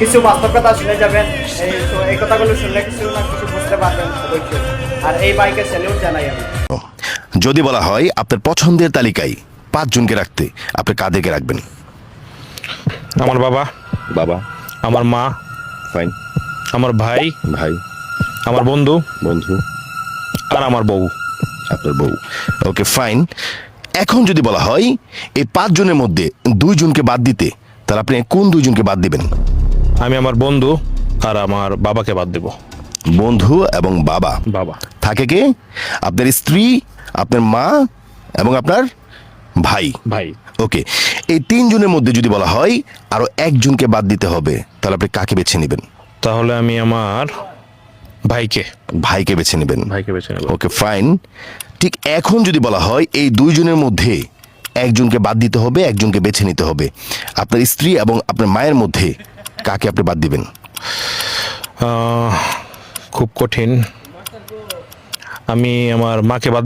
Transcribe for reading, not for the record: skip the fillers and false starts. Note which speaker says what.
Speaker 1: কিছু বাস্তব কথা শুনে যাবেন। এই কথাগুলো শুনলে কিছু না কিছু বুঝতে পারবেন অবশ্যই। আর এই বাইকে স্যালিউট জানাই আমি।
Speaker 2: যদি বলা হয় আপনার পছন্দের তালিকায় 5 জনকে রাখতে, আপনি কাদেরকে রাখবেন?
Speaker 3: আমার বাবা,
Speaker 2: বাবা,
Speaker 3: আমার মা,
Speaker 2: ফাইন,
Speaker 3: আমার ভাই,
Speaker 2: ভাই,
Speaker 3: আমার বন্ধু
Speaker 2: বন্ধু,
Speaker 3: আর আমার বউ।
Speaker 2: আপনার বউ। Okay fine. এখন যদি বলা হয় এই 5 জনের মধ্যে 2 জনকে বাদ দিতে, তাহলে আপনি কোন 2 জনকে বাদ দিবেন?
Speaker 3: আমি আমার বন্ধু আর আমার বাবাকে বাদ দেব।
Speaker 2: বন্ধু এবং বাবা।
Speaker 3: বাবা
Speaker 2: থাকে কে? আপনার স্ত্রী, আপনার মা এবং আপনার ভাই।
Speaker 3: ভাই
Speaker 2: ওকে, এই 3 জনের মধ্যে যদি বলা হয় আরো 1 জনকে বাদ দিতে হবে, তাহলে আপনি কাকে বেছে নেবেন?
Speaker 3: তাহলে আমি আমার ভাইকে
Speaker 2: ভাইকে বেছে নেবেন।
Speaker 3: ভাইকে বেছে নেব।
Speaker 2: Okay fine. ঠিক এখন যদি বলা হয় এই 2 জনের মধ্যে 1 জনকে বাদ দিতে হবে, 1 জনকে বেছে নিতে হবে, আপনার স্ত্রী এবং আপনার মায়ের মধ্যে কাকে আপনি বাদ দিবেন?
Speaker 3: খুব কঠিন। আমি আমার মাকে বাদ